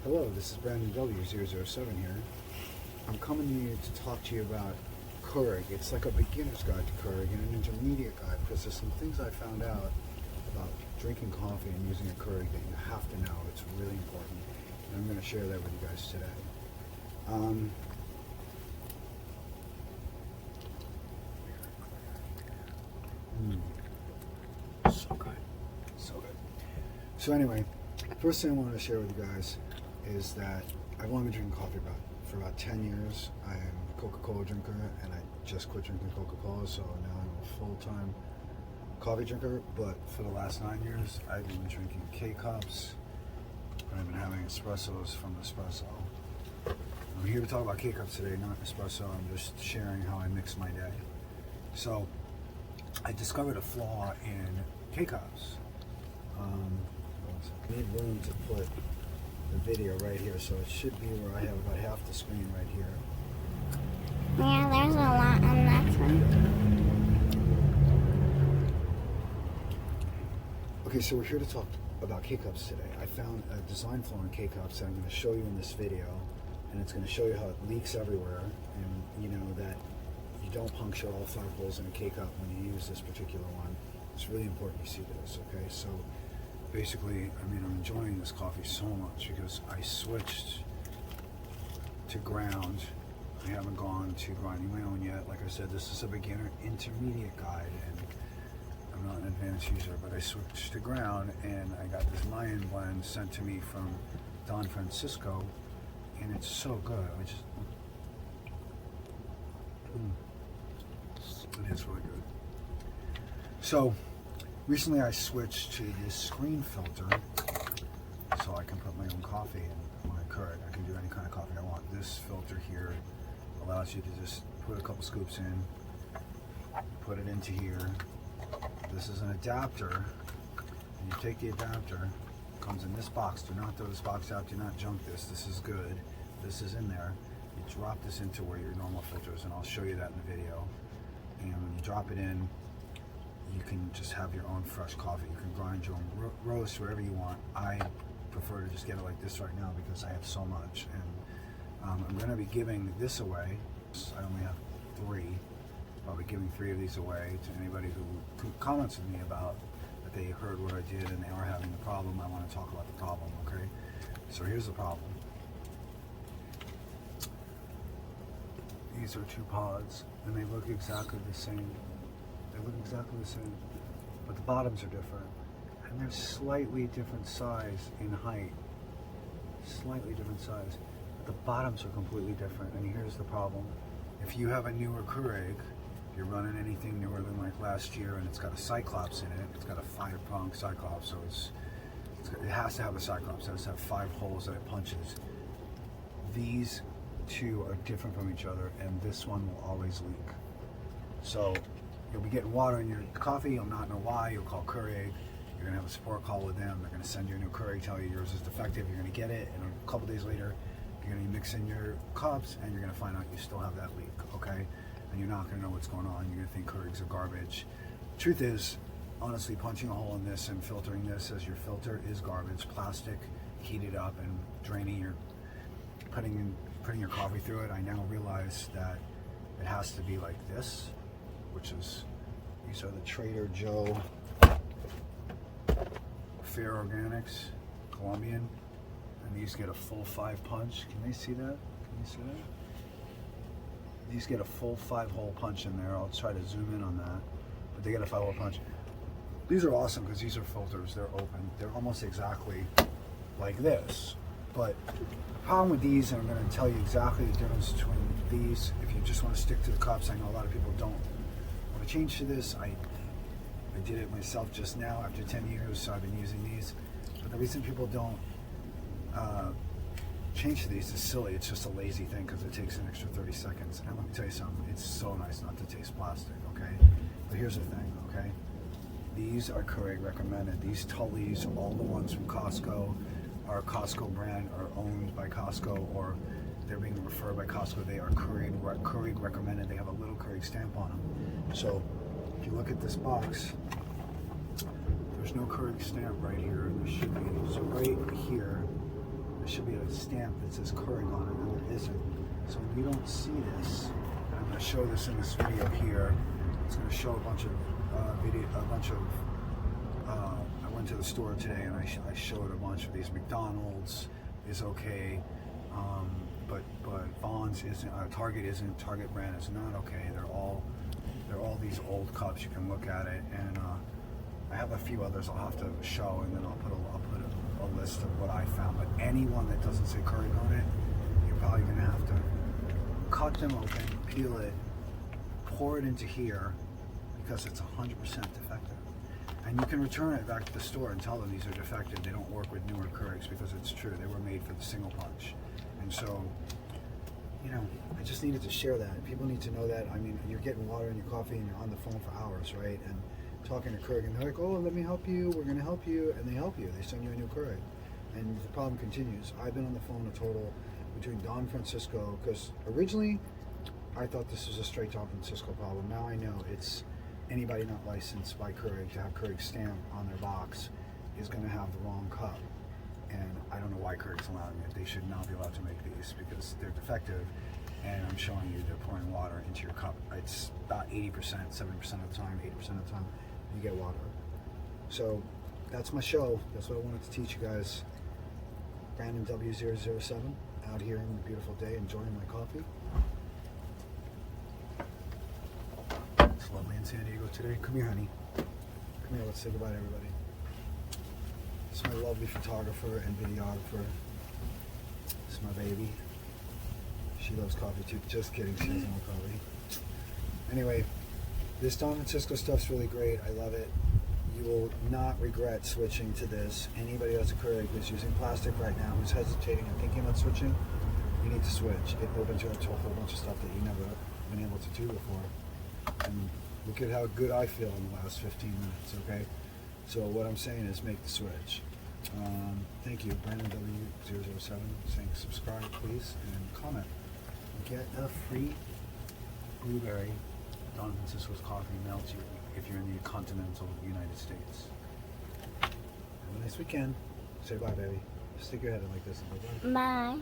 Hello, this is Brandon W007 here. I'm coming to you to talk to you about Keurig. It's like a beginner's guide to Keurig and an intermediate guide because there's some things I found out about drinking coffee and using a Keurig that you have to know. It's really important, and I'm going to share that with you guys today. So good. So good. So anyway, first thing I wanted to share with you guys is that I've only been drinking coffee for about 10 years. I'm a Coca-Cola drinker, and I just quit drinking Coca-Cola, so now I'm a full-time coffee drinker. But for the last 9 years, I've been drinking K-Cups, and I've been having espressos from Espresso. I'm here to talk about K-Cups today, not espresso. I'm just sharing how I mix my day. So I discovered a flaw in K-Cups. I need room to put the video right here, so it should be where I have about half the screen right here. Yeah, there's a lot on that one. Okay, so we're here to talk about K-Cups today. I found a design flaw in K-Cups that I'm going to show you in this video, and it's going to show you how it leaks everywhere, and you know that you don't puncture all 5 holes in a K-Cup when you use this particular one. It's really important you see this, okay? So basically, I'm enjoying this coffee so much because I switched to ground. I haven't gone to grinding my own yet. Like I said, this is a beginner intermediate guide, and I'm not an advanced user, but I switched to ground, and I got this Mayan blend sent to me from Don Francisco, and it's so good. It is really good. So recently I switched to this screen filter so I can put my own coffee in my Keurig. I can do any kind of coffee I want. This filter here allows you to just put a couple scoops in, put it into here. This is an adapter, and you take the adapter, it comes in this box. Do not throw this box out, do not junk this. This is good. This is in there. You drop this into where your normal filter is, and I'll show you that in the video. And when you drop it in, you can just have your own fresh coffee. You can grind your own roast wherever you want. I prefer to just get it like this right now because I have so much. And I'm going to be giving this away. I only have 3. I'll be giving 3 of these away to anybody who comments with me about that they heard what I did and they are having a problem. I want to talk about the problem, okay? So here's the problem. These are 2 pods, and they look exactly the same. They look exactly the same, but the bottoms are different, and they're slightly different size in height. Slightly different size, but the bottoms are completely different. And here's the problem: if you have a newer Keurig, if you're running anything newer than like last year, and it's got a Cyclops in it, it's got a 5-prong Cyclops, so it has to have a Cyclops. It has to have 5 holes that it punches. These 2 are different from each other, and this one will always leak. So you'll be getting water in your coffee, you'll not know why, you'll call Keurig, you're gonna have a support call with them, they're gonna send you a new Keurig, tell you yours is defective, you're gonna get it, and a couple days later, you're gonna be mixing your cups, and you're gonna find out you still have that leak, okay? And you're not gonna know what's going on, you're gonna think Keurigs are garbage. Truth is, honestly, punching a hole in this and filtering this as your filter is garbage. Plastic, heated up and draining your, putting your coffee through it. I now realize that it has to be like this, which is, these are the Trader Joe Fair Organics, Colombian, and these get a full 5 punch. Can they see that? Can you see that? These get a full 5-hole punch in there. I'll try to zoom in on that, but they get a 5-hole punch. These are awesome because these are filters. They're open. They're almost exactly like this, but the problem with these, and I'm going to tell you exactly the difference between these, if you just want to stick to the cups. I know a lot of people don't want to change to this. I did it myself just now after 10 years, so I've been using these. But the reason people don't change to these is silly. It's just a lazy thing because it takes an extra 30 seconds. And let me tell you something, it's so nice not to taste plastic, okay? But here's the thing, okay? These are Keurig recommended. These Tullys, all the ones from Costco, are Costco brand, are owned by Costco, or they're being referred by Costco. They are Keurig recommended. They have a little Keurig stamp on them. So if you look at this box, there's no Keurig stamp right here. There should be. So right here, there should be a stamp that says Keurig on it, and there isn't. So when you don't see this, and I'm going to show this in this video here. It's going to show a bunch of I went to the store today and I showed a bunch of these. McDonald's is okay, but Vaughn's isn't. Target isn't. Target brand is not okay. They're all these old cups. You can look at it, and I have a few others I'll have to show, and then I'll put a list of what I found. But anyone that doesn't say Keurig on it, you're probably going to have to cut them open, peel it, pour it into here, because it's 100% defective. And you can return it back to the store and tell them these are defective. They don't work with newer Keurigs, because it's true. They were made for the single punch. And so, you know, I just needed to share that. People need to know that. I mean, you're getting water in your coffee and you're on the phone for hours, right? And talking to Keurig, and they're like, oh, let me help you. We're going to help you. And they help you. They send you a new Keurig. And the problem continues. I've been on the phone a total between Don Francisco, because originally I thought this was a straight Don Francisco problem. Now I know it's anybody not licensed by Keurig to have Keurig stamp on their box is going to have the wrong cup. And I don't know why Keurig's allowing it. They should not be allowed to make these because they're defective. And I'm showing you they're pouring water into your cup. It's about 80%, 70% of the time, 80% of the time you get water. So that's my show. That's what I wanted to teach you guys. Brandon W007 out here on a beautiful day enjoying my coffee. It's lovely in San Diego today. Come here, honey. Come here, let's say goodbye to everybody. This is my lovely photographer and videographer. This is my baby. She loves coffee too. Just kidding, she doesn't love coffee. Anyway, this Don Francisco stuff's really great. I love it. You will not regret switching to this. Anybody that's a Keurig who's using plastic right now, who's hesitating and thinking about switching, you need to switch. It opens you up to a whole bunch of stuff that you never been able to do before. And look at how good I feel in the last 15 minutes, okay? So what I'm saying is make the switch. Thank you, Brandon W007, saying subscribe, please, and comment. Get a free blueberry Don Francisco's coffee mailed to you if you're in the continental United States. Have a nice weekend. Say bye, baby. Stick your head in like this and bye-bye. Bye.